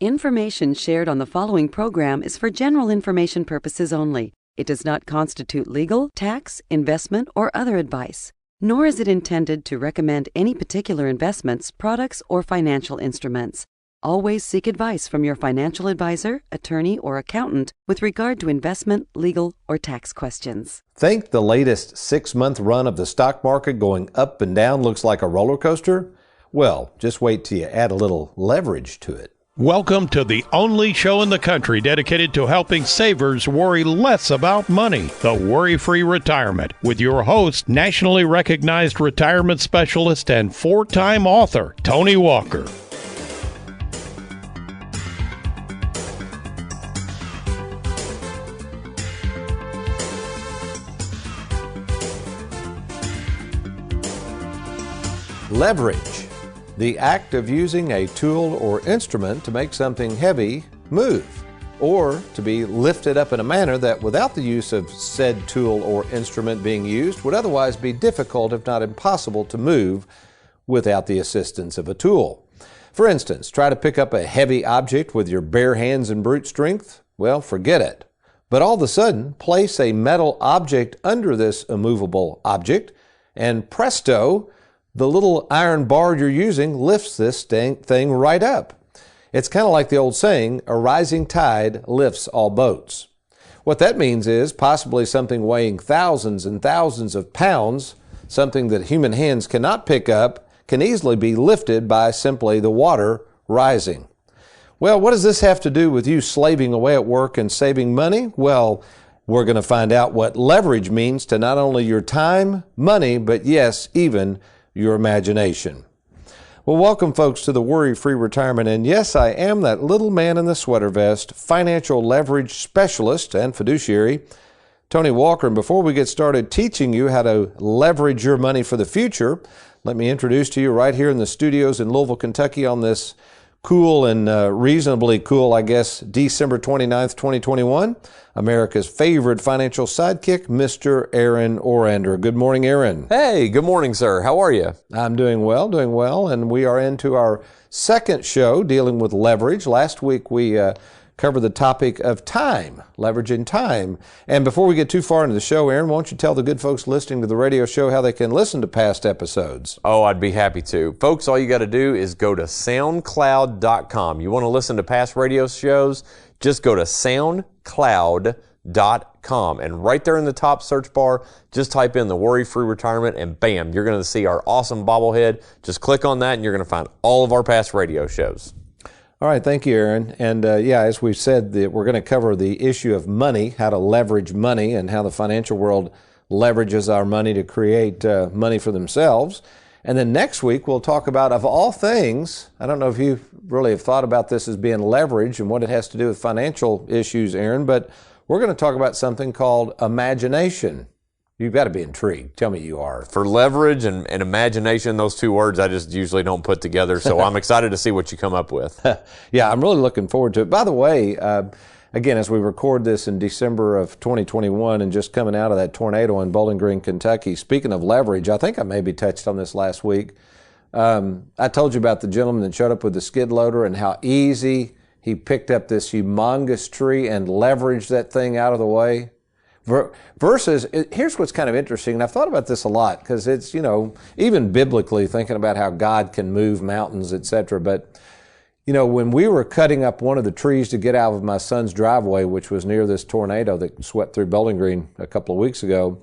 Information shared on the following program is for general information purposes only. It does not constitute legal, tax, investment, or other advice, nor is it intended to recommend any particular investments, products, or financial instruments. Always seek advice from your financial advisor, attorney, or accountant with regard to investment, legal, or tax questions. Think the latest 6-month run of the stock market going up and down looks like a roller coaster? Well, just wait till you add a little leverage to it. Welcome to the only show in the country dedicated to helping savers worry less about money, the Worry-Free Retirement, with your host, nationally recognized retirement specialist and 4-time author, Tony Walker. Leverage, the act of using a tool or instrument to make something heavy move, or to be lifted up in a manner that without the use of said tool or instrument being used would otherwise be difficult if not impossible to move without the assistance of a tool. For instance, try to pick up a heavy object with your bare hands and brute strength? Well, forget it. But all of a sudden, place a metal object under this immovable object, and presto, the little iron bar you're using lifts this thing right up. It's kind of like the old saying, a rising tide lifts all boats. What that means is possibly something weighing thousands and thousands of pounds, something that human hands cannot pick up, can easily be lifted by simply the water rising. Well, what does this have to do with you slaving away at work and saving money? Well, we're going to find out what leverage means to not only your time, money, but yes, even your imagination. Well, welcome folks to the Worry-Free Retirement, and yes, I am that little man in the sweater vest, financial leverage specialist and fiduciary, Tony Walker. And before we get started teaching you how to leverage your money for the future, let me introduce to you right here in the studios in Louisville, Kentucky on this cool and reasonably cool, I guess, December 29th, 2021, America's favorite financial sidekick, Mr. Aaron Orander. Good morning, Aaron. Hey, good morning, sir. How are you? I'm doing well, and we are into our second show dealing with leverage. Last week we covered the topic of time, leveraging time. And before we get too far into the show, Aaron, why don't you tell the good folks listening to the radio show how they can listen to past episodes? Oh, I'd be happy to. Folks, all you got to do is go to SoundCloud.com. You want to listen to past radio shows? Just go to SoundCloud.com. And right there in the top search bar, just type in the Worry-Free Retirement, and bam, you're going to see our awesome bobblehead. Just click on that, and you're going to find all of our past radio shows. All right, thank you, Aaron. And as we've said, we're going to cover the issue of money, how to leverage money, and how the financial world leverages our money to create money for themselves. And then next week, we'll talk about, of all things, I don't know if you really have thought about this as being leverage and what it has to do with financial issues, Aaron, but we're going to talk about something called imagination. You've got to be intrigued. Tell me you are. For leverage and imagination, those two words I just usually don't put together, so I'm excited to see what you come up with. Yeah, I'm really looking forward to it. By the way, again, as we record this in December of 2021 and just coming out of that tornado in Bowling Green, Kentucky, speaking of leverage, I think I maybe touched on this last week. I told you about the gentleman that showed up with the skid loader and how easy he picked up this humongous tree and leveraged that thing out of the way. Versus, here's what's kind of interesting, and I've thought about this a lot because it's, even biblically thinking about how God can move mountains, etc. But, when we were cutting up one of the trees to get out of my son's driveway, which was near this tornado that swept through Bowling Green a couple of weeks ago,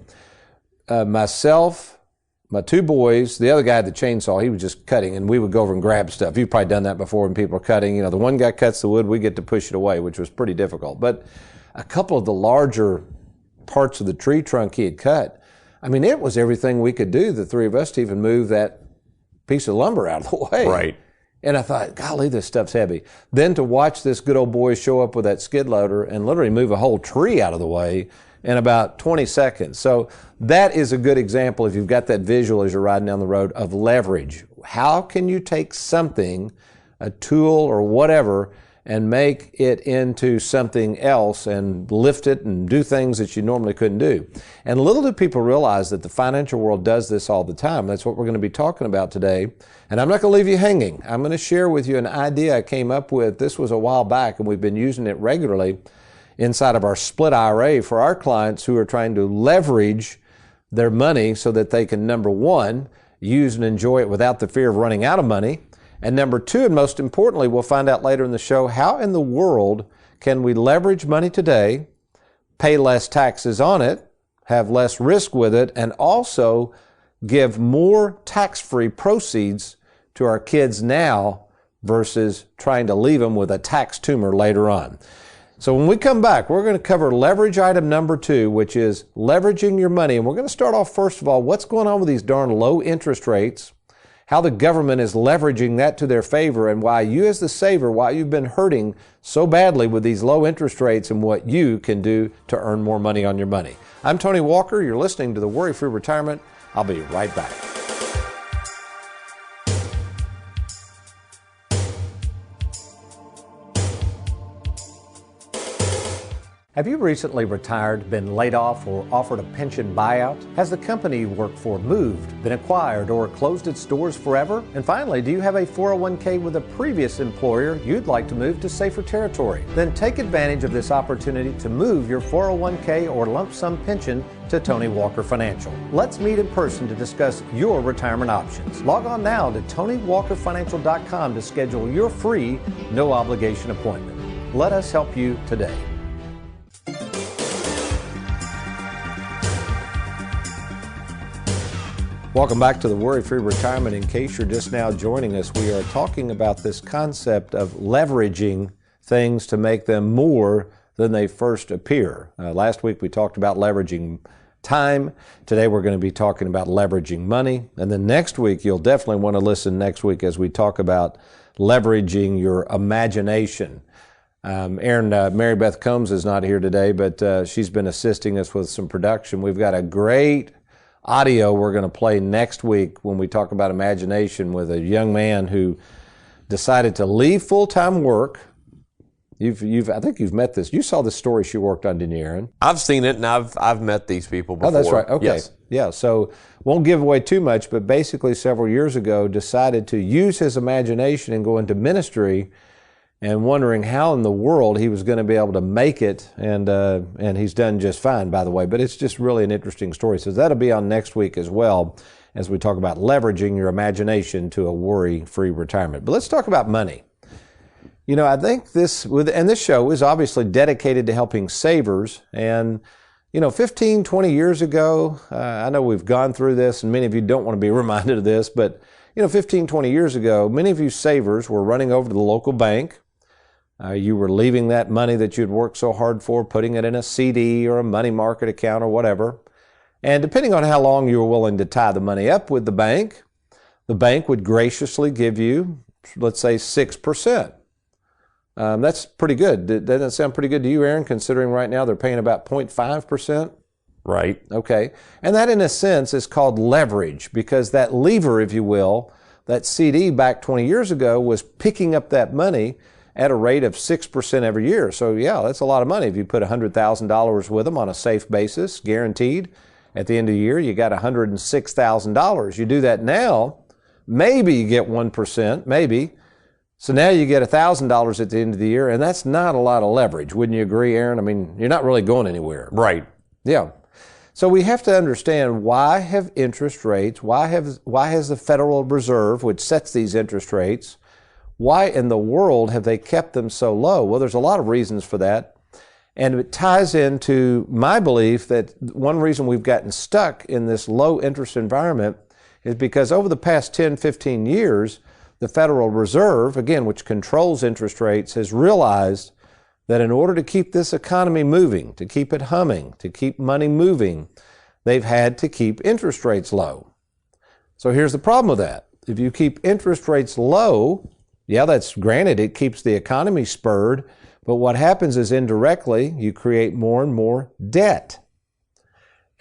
myself, my two boys, the other guy had the chainsaw, he was just cutting, and we would go over and grab stuff. You've probably done that before when people are cutting. The one guy cuts the wood, we get to push it away, which was pretty difficult. But a couple of the larger parts of the tree trunk he had cut, it was everything we could do, the three of us, to even move that piece of lumber out of the way. Right. And I thought, golly, this stuff's heavy. Then to watch this good old boy show up with that skid loader and literally move a whole tree out of the way in about 20 seconds. So that is a good example, if you've got that visual as you're riding down the road, of leverage. How can you take something, a tool or whatever, and make it into something else and lift it and do things that you normally couldn't do. And little do people realize that the financial world does this all the time. That's what we're going to be talking about today. And I'm not going to leave you hanging. I'm going to share with you an idea I came up with. This was a while back, and we've been using it regularly inside of our split IRA for our clients who are trying to leverage their money so that they can, number one, use and enjoy it without the fear of running out of money. And number two, and most importantly, we'll find out later in the show, how in the world can we leverage money today, pay less taxes on it, have less risk with it, and also give more tax-free proceeds to our kids now versus trying to leave them with a tax tumor later on. So when we come back, we're going to cover leverage item number 2, which is leveraging your money. And we're going to start off, first of all, what's going on with these darn low interest rates, how the government is leveraging that to their favor, and why you as the saver, why you've been hurting so badly with these low interest rates and what you can do to earn more money on your money. I'm Tony Walker. You're listening to The Worry-Free Retirement. I'll be right back. Have you recently retired, been laid off, or offered a pension buyout? Has the company you work for moved, been acquired, or closed its doors forever? And finally, do you have a 401k with a previous employer you'd like to move to safer territory? Then take advantage of this opportunity to move your 401k or lump sum pension to Tony Walker Financial. Let's meet in person to discuss your retirement options. Log on now to TonyWalkerFinancial.com to schedule your free, no obligation appointment. Let us help you today. Welcome back to the Worry-Free Retirement. In case you're just now joining us, we are talking about this concept of leveraging things to make them more than they first appear. Last week we talked about leveraging time. Today we're going to be talking about leveraging money. And then next week, you'll definitely want to listen next week as we talk about leveraging your imagination. Mary Beth Combs is not here today, but she's been assisting us with some production. We've got a great audio we're going to play next week when we talk about imagination with a young man who decided to leave full-time work. I think you've met this. You saw the story she worked on, didn't you, Aaron? I've seen it, and I've met these people before. Oh, that's right. Okay. Yes. Yeah, so won't give away too much, but basically several years ago decided to use his imagination and go into ministry, and wondering how in the world he was going to be able to make it, and he's done just fine, by the way. But it's just really an interesting story. So that'll be on next week as well, as we talk about leveraging your imagination to a worry-free retirement. But let's talk about money. You know, I think this show is obviously dedicated to helping savers. And, 15, 20 years ago, I know we've gone through this, and many of you don't want to be reminded of this, but, 15, 20 years ago, many of you savers were running over to the local bank. You were leaving that money that you'd worked so hard for, putting it in a CD or a money market account or whatever. And depending on how long you were willing to tie the money up with the bank would graciously give you, let's say, 6%. That's pretty good. Doesn't that sound pretty good to you, Aaron, considering right now they're paying about 0.5%? Right. Okay. And that, in a sense, is called leverage, because that lever, if you will, that CD back 20 years ago was picking up that money at a rate of 6% every year. So yeah, that's a lot of money. If you put $100,000 with them on a safe basis, guaranteed, at the end of the year, you got $106,000. You do that now, maybe you get 1%, maybe. So now you get $1,000 at the end of the year, and that's not a lot of leverage. Wouldn't you agree, Aaron? I mean, you're not really going anywhere. Right. Yeah. So we have to understand, why have interest rates, why has the Federal Reserve, which sets these interest rates, why in the world have they kept them so low? Well, there's a lot of reasons for that. And it ties into my belief that one reason we've gotten stuck in this low interest environment is because over the past 10, 15 years, the Federal Reserve, again, which controls interest rates, has realized that in order to keep this economy moving, to keep it humming, to keep money moving, they've had to keep interest rates low. So here's the problem with that. If you keep interest rates low, yeah, that's granted, it keeps the economy spurred, but what happens is indirectly you create more and more debt.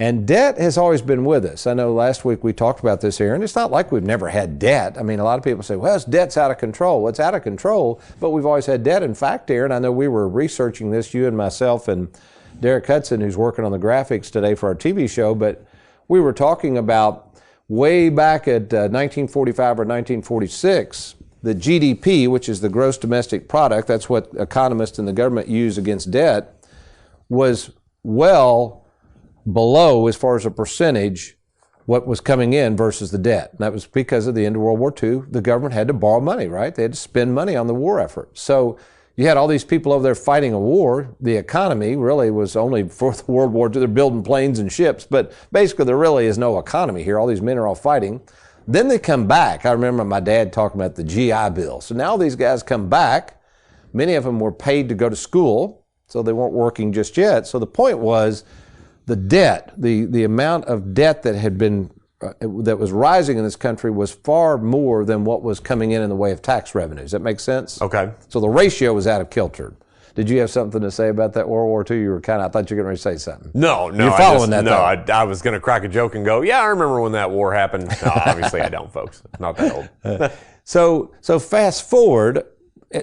And debt has always been with us. I know last week we talked about this here, and it's not like we've never had debt. I mean, a lot of people say, well, debt's out of control. Well, it's out of control, but we've always had debt. In fact, Aaron, I know we were researching this, you and myself and Derek Hudson, who's working on the graphics today for our TV show, but we were talking about way back at 1945 or 1946, the GDP, which is the gross domestic product, that's what economists and the government use against debt, was well below, as far as a percentage, what was coming in versus the debt. And that was because of the end of World War II. The government had to borrow money, right? They had to spend money on the war effort. So you had all these people over there fighting a war. The economy really was only for the World War II. They're building planes and ships, but basically there really is no economy here. All these men are all fighting. Then they come back. I remember my dad talking about the GI Bill. So now these guys come back. Many of them were paid to go to school, so they weren't working just yet. So the point was, the debt, the amount of debt that had been, that was rising in this country was far more than what was coming in the way of tax revenues. That makes sense? Okay. So the ratio was out of kilter. Did you have something to say about that World War II? You were I thought you were going to say something. No. You're following that, though. I was going to crack a joke and go, yeah, I remember when that war happened. No, obviously I don't, folks. Not that old. So fast forward,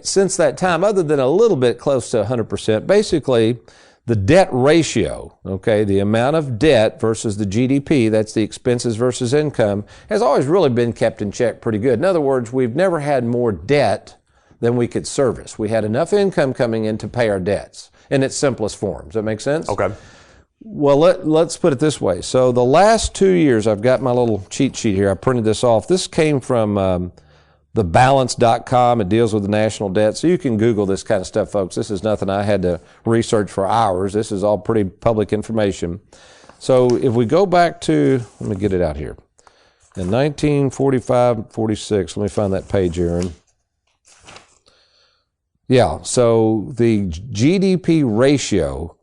since that time, other than a little bit close to 100%, basically, the debt ratio, okay, the amount of debt versus the GDP, that's the expenses versus income, has always really been kept in check pretty good. In other words, we've never had more debt than we could service. We had enough income coming in to pay our debts in its simplest form. Does that make sense? Okay. Well, let's put it this way. So the last 2 years, I've got my little cheat sheet here. I printed this off. This came from thebalance.com. It deals with the national debt. So you can Google this kind of stuff, folks. This is nothing I had to research for hours. This is all pretty public information. So if we go back to, let me get it out here. In 1945, 46, let me find that page, Aaron. Yeah, so the GDP ratio,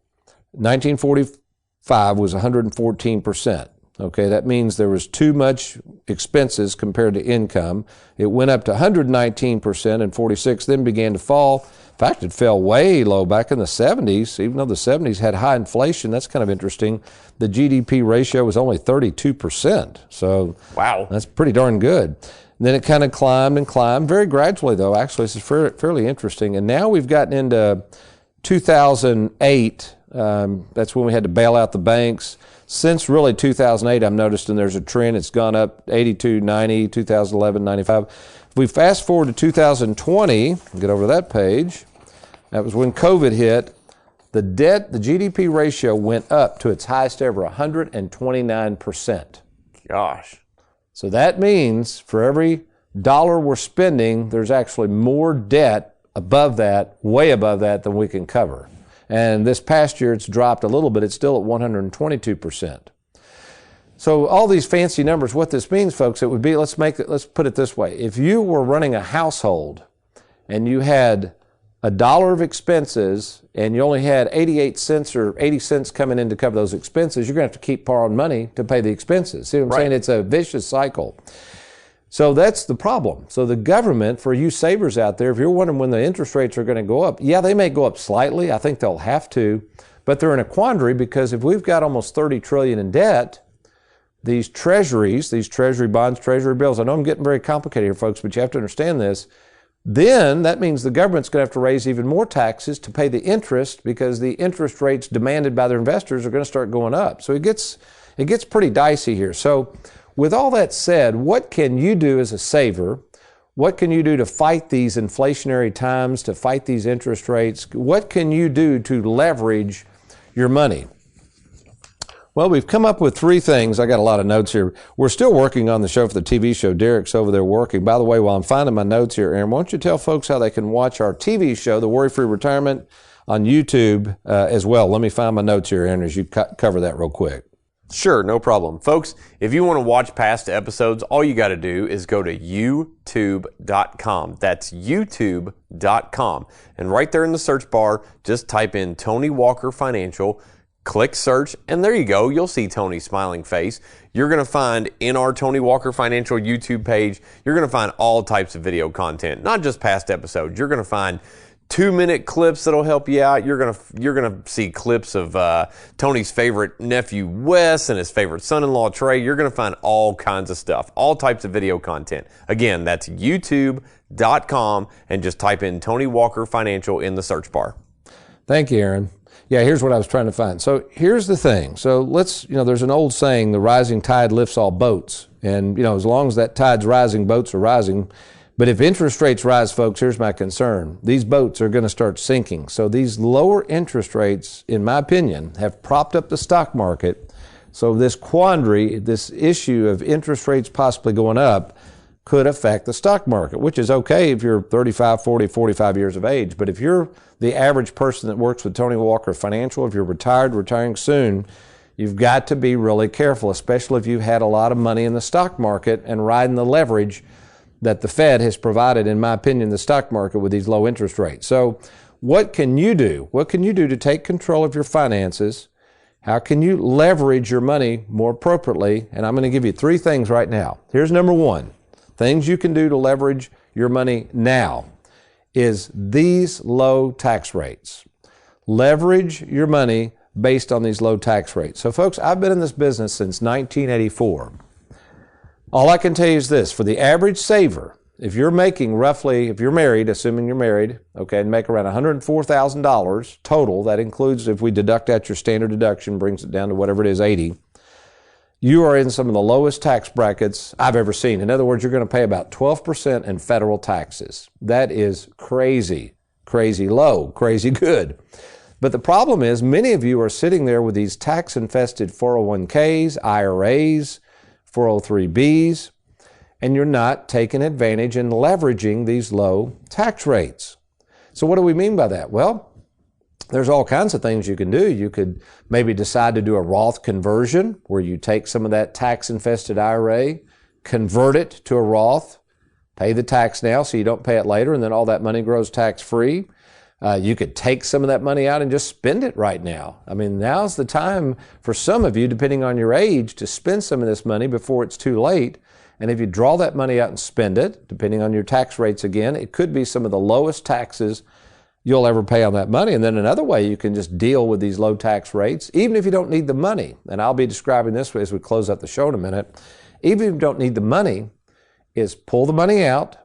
1945 was 114%. Okay, that means there was too much expenses compared to income. It went up to 119% in 46, then began to fall. In fact, it fell way low back in the 70s. Even though the 70s had high inflation, that's kind of interesting. The GDP ratio was only 32%. So wow, that's pretty darn good. And then it kind of climbed and climbed, very gradually though. Actually, this is fairly interesting. And now we've gotten into 2008. That's when we had to bail out the banks. Since really 2008, I've noticed, and there's a trend, it's gone up 82, 90, 2011, 95. If we fast forward to 2020, get over to that page, that was when COVID hit, the GDP ratio went up to its highest ever, 129%. Gosh. So that means for every dollar we're spending, there's actually more debt above that, way above that, than we can cover. And this past year, it's dropped a little bit. It's still at 122%. So all these fancy numbers, what this means, folks, it would be, let's put it this way. If you were running a household and you had $1 of expenses and you only had 88 cents or 80 cents coming in to cover those expenses, you're going to have to keep borrowing money to pay the expenses. See what I'm saying? It's a vicious cycle. So that's the problem. So the government, for you savers out there, if you're wondering when the interest rates are going to go up, yeah, they may go up slightly. I think they'll have to. But they're in a quandary because if we've got almost $30 trillion in debt, these treasuries, these treasury bonds, treasury bills, I know I'm getting very complicated here, folks, but you have to understand this. Then that means the government's going to have to raise even more taxes to pay the interest because the interest rates demanded by their investors are going to start going up. So it gets pretty dicey here. So with all that said, what can you do as a saver? What can you do to fight these inflationary times, to fight these interest rates? What can you do to leverage your money? Well, we've come up with 3 things. I got a lot of notes here. We're still working on the show for the TV show. Derek's over there working. By the way, while I'm finding my notes here, Aaron, why don't you tell folks how they can watch our TV show, The Worry-Free Retirement, on YouTube as well. Let me find my notes here, Aaron, as you cover that real quick. Sure, no problem. Folks, if you want to watch past episodes, all you got to do is go to youtube.com. That's youtube.com. And right there in the search bar, just type in Tony Walker Financial, click search, and there you go. You'll see Tony's smiling face. You're going to find in our Tony Walker Financial YouTube page, you're going to find all types of video content, not just past episodes. You're going to find 2-minute clips that'll help you out. You're gonna see clips of Tony's favorite nephew Wes and his favorite son-in-law Trey. You're gonna find all kinds of stuff, all types of video content. Again, that's youtube.com, and just type in Tony Walker Financial in the search bar. Thank you, Aaron. Yeah, here's what I was trying to find. So here's the thing. So there's an old saying, the rising tide lifts all boats. And, as long as that tide's rising, boats are rising. But if interest rates rise, folks, here's my concern. These boats are going to start sinking. So these lower interest rates, in my opinion, have propped up the stock market. So this quandary, this issue of interest rates possibly going up, could affect the stock market, which is okay if you're 35, 40, 45 years of age. But if you're the average person that works with Tony Walker Financial, if you're retiring soon, you've got to be really careful, especially if you've had a lot of money in the stock market and riding the leverage that the Fed has provided, in my opinion, the stock market with these low interest rates. So what can you do? What can you do to take control of your finances? How can you leverage your money more appropriately? And I'm going to give you 3 things right now. Here's number 1. Things you can do to leverage your money now is these low tax rates. Leverage your money based on these low tax rates. So folks, I've been in this business since 1984. All I can tell you is this: for the average saver, if you're making roughly, if you're married, assuming you're married, okay, and make around $104,000 total, that includes, if we deduct out your standard deduction, brings it down to whatever it is, 80, you are in some of the lowest tax brackets I've ever seen. In other words, you're going to pay about 12% in federal taxes. That is crazy, crazy low, crazy good. But the problem is, many of you are sitting there with these tax-infested 401ks, IRAs, 403bs, and you're not taking advantage and leveraging these low tax rates. So what do we mean by that? Well, there's all kinds of things you can do. You could maybe decide to do a Roth conversion, where you take some of that tax-infested IRA, convert it to a Roth, pay the tax now so you don't pay it later, and then all that money grows tax-free. You could take some of that money out and just spend it right now. I mean, now's the time for some of you, depending on your age, to spend some of this money before it's too late. And if you draw that money out and spend it, depending on your tax rates again, it could be some of the lowest taxes you'll ever pay on that money. And then another way you can just deal with these low tax rates, even if you don't need the money, and I'll be describing this as we close out the show in a minute, even if you don't need the money, is pull the money out,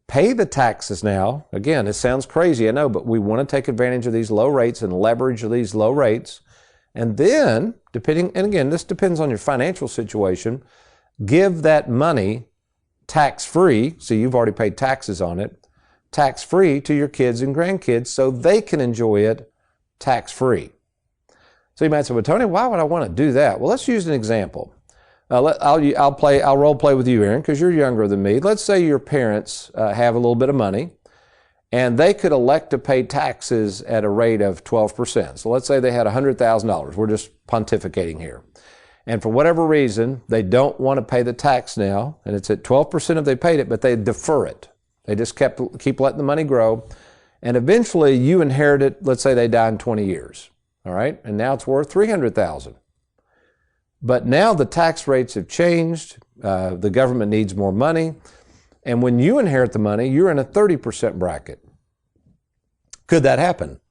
pay the taxes now. Again, it sounds crazy, I know, but we want to take advantage of these low rates and leverage these low rates. And then, and again, this depends on your financial situation, give that money tax-free, so you've already paid taxes on it, tax-free to your kids and grandkids so they can enjoy it tax-free. So you might say, well, Tony, why would I want to do that? Well, let's use an example. I'll role play with you, Aaron, because you're younger than me. Let's say your parents have a little bit of money, and they could elect to pay taxes at a rate of 12%. So let's say they had $100,000. We're just pontificating here. And for whatever reason, they don't want to pay the tax now, and it's at 12% if they paid it, but they defer it. They just keep letting the money grow, and eventually you inherit it. Let's say they die in 20 years, all right? And now it's worth $300,000. But now the tax rates have changed. The government needs more money. And when you inherit the money, you're in a 30% bracket. Could that happen?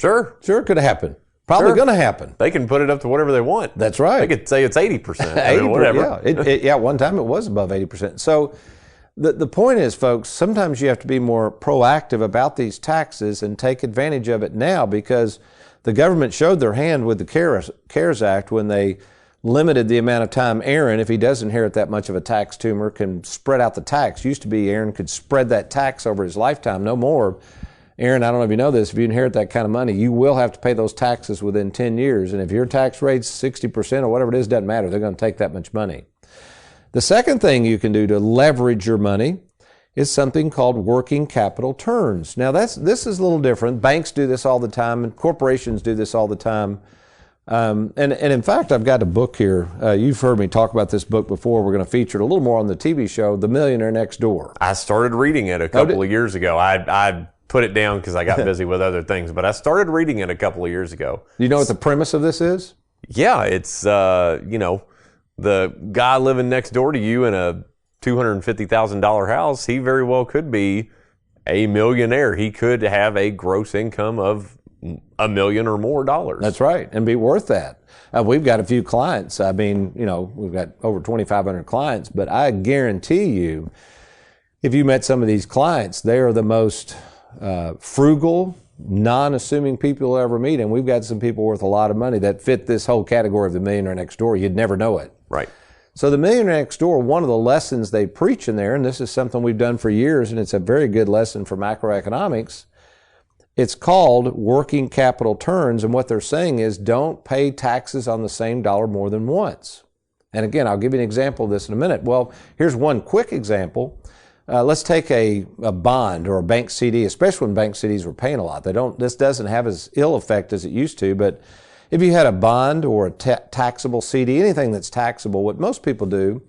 Sure. Sure, it could happen. Probably going to happen. They can put it up to whatever they want. That's right. They could say it's 80%. 80%, whatever. Yeah, one time it was above 80%. So the point is, folks, sometimes you have to be more proactive about these taxes and take advantage of it now, because the government showed their hand with the CARES Act when they limited the amount of time Aaron, if he does inherit that much of a tax tumor, can spread out the tax. Used to be Aaron could spread that tax over his lifetime, no more. Aaron, I don't know if you know this, if you inherit that kind of money, you will have to pay those taxes within 10 years. And if your tax rate's 60% or whatever it is, doesn't matter. They're going to take that much money. The second thing you can do to leverage your money is something called working capital turns. Now, this is a little different. Banks do this all the time, and corporations do this all the time. And in fact, I've got a book here. You've heard me talk about this book before. We're going to feature it a little more on the TV show, The Millionaire Next Door. I started reading it a couple of years ago. I put it down because I got busy with other things, but I started reading it a couple of years ago. You know what the premise of this is? Yeah, it's, the guy living next door to you in a $250,000 house, he very well could be a millionaire. He could have a gross income of $1 million or more dollars. That's right, and be worth that. We've got a few clients. I mean, we've got over 2,500 clients, but I guarantee you, if you met some of these clients, they are the most frugal, non-assuming people you'll ever meet, and we've got some people worth a lot of money that fit this whole category of the millionaire next door. You'd never know it. Right. So the millionaire next door, one of the lessons they preach in there, and this is something we've done for years, and it's a very good lesson for macroeconomics, it's called working capital turns, and what they're saying is don't pay taxes on the same dollar more than once. And again, I'll give you an example of this in a minute. Well, here's one quick example. Let's take a bond or a bank CD, especially when bank CDs were paying a lot. This doesn't have as ill effect as it used to, but if you had a bond or a taxable CD, anything that's taxable, what most people do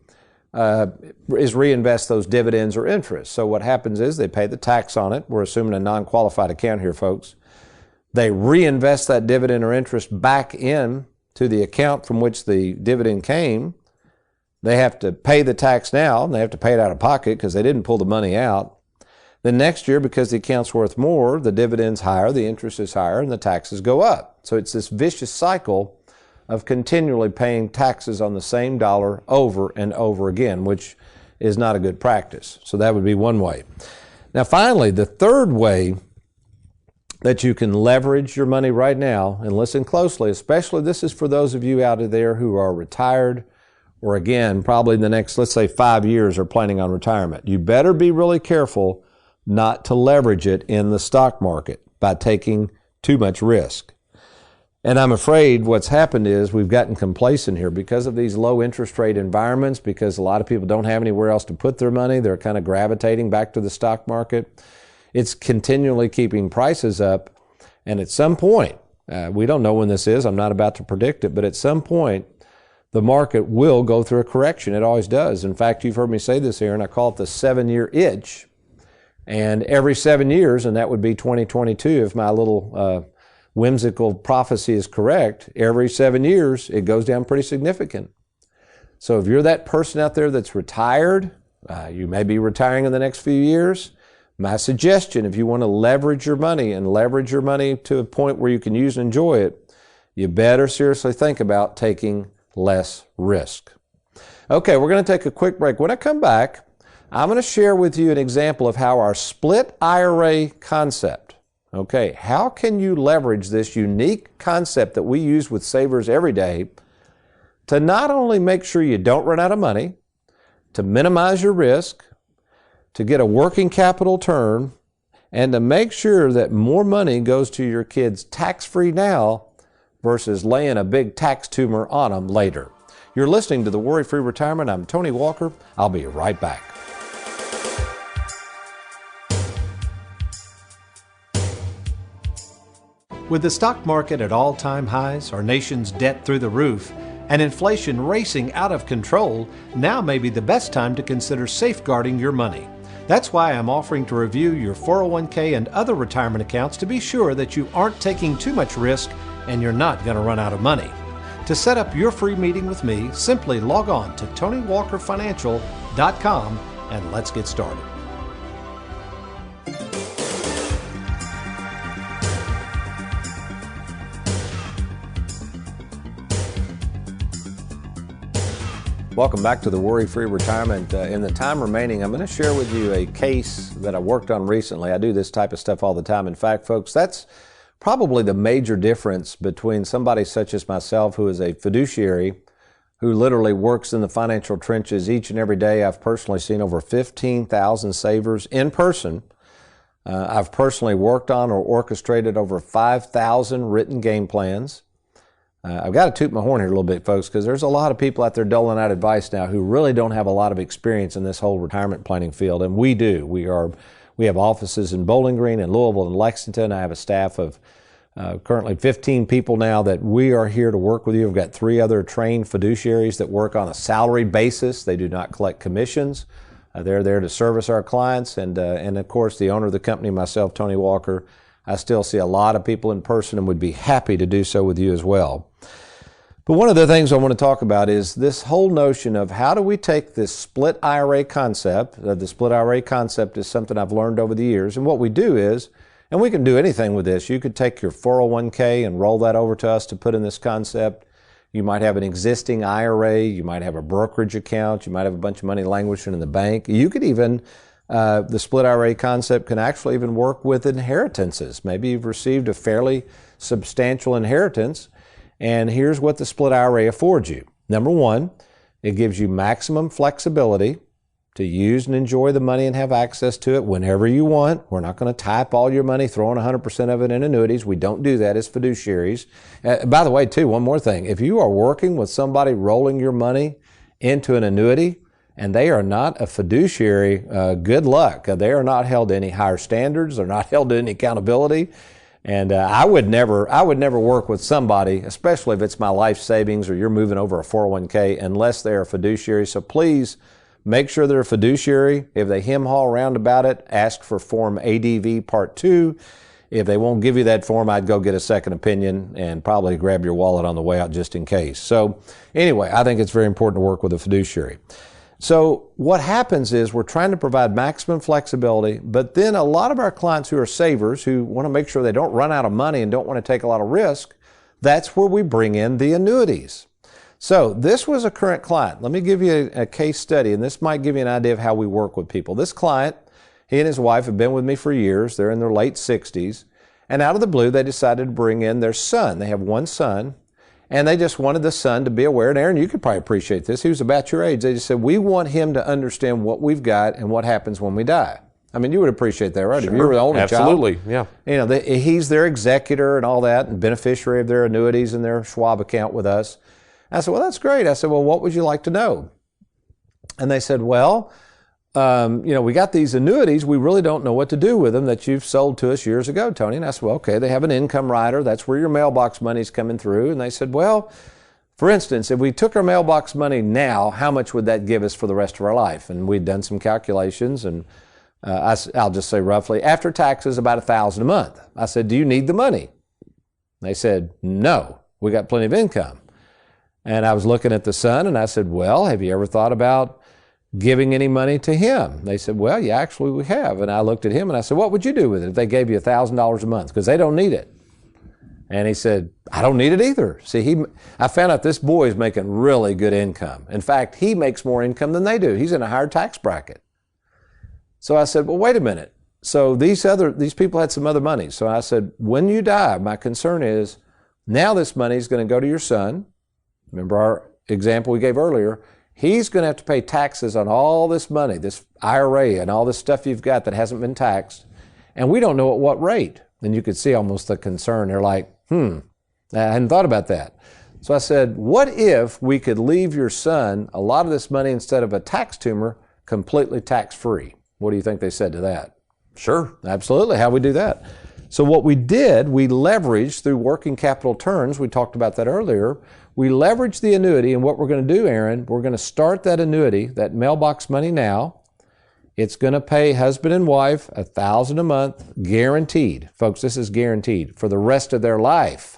is reinvest those dividends or interest. So what happens is they pay the tax on it. We're assuming a non-qualified account here, folks. They reinvest that dividend or interest back in to the account from which the dividend came. They have to pay the tax now, and they have to pay it out of pocket because they didn't pull the money out. Then next year, because the account's worth more, the dividend's higher, the interest is higher, and the taxes go up. So it's this vicious cycle of continually paying taxes on the same dollar over and over again, which is not a good practice. So that would be one way. Now, finally, the third way that you can leverage your money right now, and listen closely, especially this is for those of you out there who are retired, or again, probably in the next, let's say 5 years are planning on retirement. You better be really careful not to leverage it in the stock market by taking too much risk. And I'm afraid what's happened is we've gotten complacent here because of these low interest rate environments, because a lot of people don't have anywhere else to put their money. They're kind of gravitating back to the stock market. It's continually keeping prices up. And at some point, we don't know when this is, I'm not about to predict it, but at some point, the market will go through a correction. It always does. In fact, you've heard me say this here, and I call it the 7-year itch. And every 7 years, and that would be 2022 if my little whimsical prophecy is correct, every 7 years it goes down pretty significant. So if you're that person out there that's retired, you may be retiring in the next few years, my suggestion, if you want to leverage your money and leverage your money to a point where you can use and enjoy it, you better seriously think about taking less risk. Okay, we're going to take a quick break. When I come back, I'm going to share with you an example of how our split IRA concept, okay, how can you leverage this unique concept that we use with savers every day to not only make sure you don't run out of money, to minimize your risk, to get a working capital turn, and to make sure that more money goes to your kids tax-free now versus laying a big tax tumor on them later. You're listening to The Worry-Free Retirement. I'm Tony Walker. I'll be right back. With the stock market at all-time highs, our nation's debt through the roof, and inflation racing out of control, now may be the best time to consider safeguarding your money. That's why I'm offering to review your 401k and other retirement accounts to be sure that you aren't taking too much risk and you're not going to run out of money. To set up your free meeting with me, simply log on to TonyWalkerFinancial.com and let's get started. Welcome back to the Worry-Free Retirement. In the time remaining, I'm going to share with you a case that I worked on recently. I do this type of stuff all the time. In fact, folks, that's probably the major difference between somebody such as myself, who is a fiduciary, who literally works in the financial trenches each and every day. I've personally seen over 15,000 savers in person. I've personally worked on or orchestrated over 5,000 written game plans. I've got to toot my horn here a little bit, folks, because there's a lot of people out there doling out advice now who really don't have a lot of experience in this whole retirement planning field, and we do. We have offices in Bowling Green and Louisville and Lexington. I have a staff of currently 15 people now that we are here to work with you. We've got 3 other trained fiduciaries that work on a salary basis. They do not collect commissions. They're there to service our clients, and of course the owner of the company, myself, Tony Walker. I still see a lot of people in person and would be happy to do so with you as well. But one of the things I want to talk about is this whole notion of how do we take this split IRA concept. The split IRA concept is something I've learned over the years. And what we do is, and we can do anything with this. You could take your 401k and roll that over to us to put in this concept. You might have an existing IRA. You might have a brokerage account. You might have a bunch of money languishing in the bank. You could even, the split IRA concept can actually even work with inheritances. Maybe you've received a fairly substantial inheritance. And here's what the split IRA affords you. Number one, it gives you maximum flexibility to use and enjoy the money and have access to it whenever you want. We're not going to type all your money, throwing 100% of it in annuities. We don't do that as fiduciaries. By the way, too, one more thing. If you are working with somebody rolling your money into an annuity and they are not a fiduciary, good luck. They are not held to any higher standards. They're not held to any accountability. And I would never work with somebody, especially if it's my life savings or you're moving over a 401k, unless they're a fiduciary. So please make sure they're a fiduciary. If they hem-haw around about it, ask for Form ADV Part 2. If they won't give you that form, I'd go get a second opinion and probably grab your wallet on the way out just in case. So anyway, I think it's very important to work with a fiduciary. So what happens is we're trying to provide maximum flexibility, but then a lot of our clients who are savers, who want to make sure they don't run out of money and don't want to take a lot of risk, that's where we bring in the annuities. So this was a current client. Let me give you a case study, and this might give you an idea of how we work with people. This client, he and his wife have been with me for years. They're in their late 60s, and out of the blue, they decided to bring in their son. They have one son. And they just wanted the son to be aware. And Aaron, you could probably appreciate this. He was about your age. They just said, we want him to understand what we've got and what happens when we die. I mean, you would appreciate that, right? Sure. If you were the only child. Absolutely, yeah. You know, he's their executor and all that, and beneficiary of their annuities and their Schwab account with us. I said, well, that's great. I said, well, what would you like to know? And they said, well, we got these annuities. We really don't know what to do with them that you've sold to us years ago, Tony. And I said, well, okay, they have an income rider. That's where your mailbox money's coming through. And they said, well, for instance, if we took our mailbox money now, how much would that give us for the rest of our life? And we'd done some calculations, and I'll just say roughly, after taxes, about $1,000 a month. I said, do you need the money? They said, no, we got plenty of income. And I was looking at the son, and I said, well, have you ever thought about giving any money to him? They said, well, yeah, actually we have. And I looked at him and I said, what would you do with it if they gave you $1,000 a month? Because they don't need it. And he said, I don't need it either. See, I found out this boy is making really good income. In fact, he makes more income than they do. He's in a higher tax bracket. So I said, well, wait a minute. So these people had some other money. So I said, when you die, my concern is now this money is going to go to your son. Remember our example we gave earlier. He's going to have to pay taxes on all this money, this IRA and all this stuff you've got that hasn't been taxed. And we don't know at what rate. And you could see almost the concern. They're like, I hadn't thought about that. So I said, what if we could leave your son a lot of this money instead of a tax tumor completely tax-free? What do you think they said to that? Sure. Absolutely. How we do that? So what we did, we leveraged through working capital turns. We talked about that earlier. We leveraged the annuity, and what we're going to do, Aaron, we're going to start that annuity, that mailbox money now. It's going to pay husband and wife $1,000 a month, guaranteed. Folks, this is guaranteed for the rest of their life.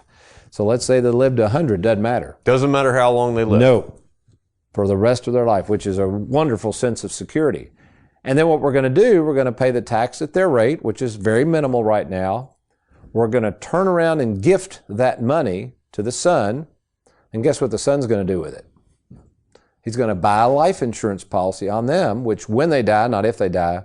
So let's say they lived 100, doesn't matter. Doesn't matter how long they live. No, for the rest of their life, which is a wonderful sense of security. And then what we're going to do, we're going to pay the tax at their rate, which is very minimal right now. We're going to turn around and gift that money to the son. And guess what the son's going to do with it? He's going to buy a life insurance policy on them, which when they die, not if they die,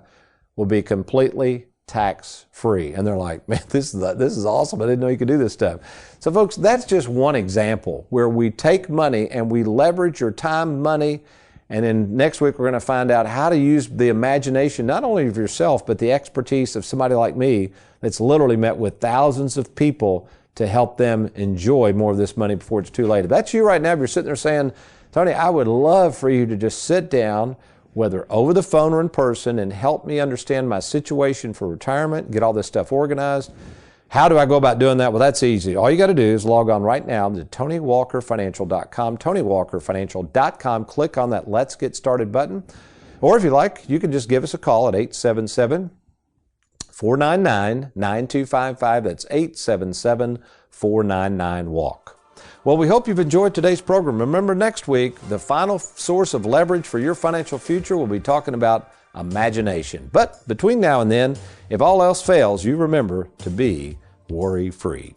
will be completely tax-free. And they're like, man, this is awesome. I didn't know you could do this stuff. So folks, that's just one example where we take money and we leverage your time, money, and then next week we're going to find out how to use the imagination, not only of yourself, but the expertise of somebody like me that's literally met with thousands of people to help them enjoy more of this money before it's too late. If that's you right now, if you're sitting there saying, Tony, I would love for you to just sit down, whether over the phone or in person, and help me understand my situation for retirement, get all this stuff organized. How do I go about doing that? Well, that's easy. All you got to do is log on right now to TonyWalkerFinancial.com, TonyWalkerFinancial.com. Click on that Let's Get Started button. Or if you like, you can just give us a call at 877-499-9255. That's 877-499-WALK. Well, we hope you've enjoyed today's program. Remember, next week, the final source of leverage for your financial future, we'll be talking about imagination. But between now and then, if all else fails, you remember to be worry-free.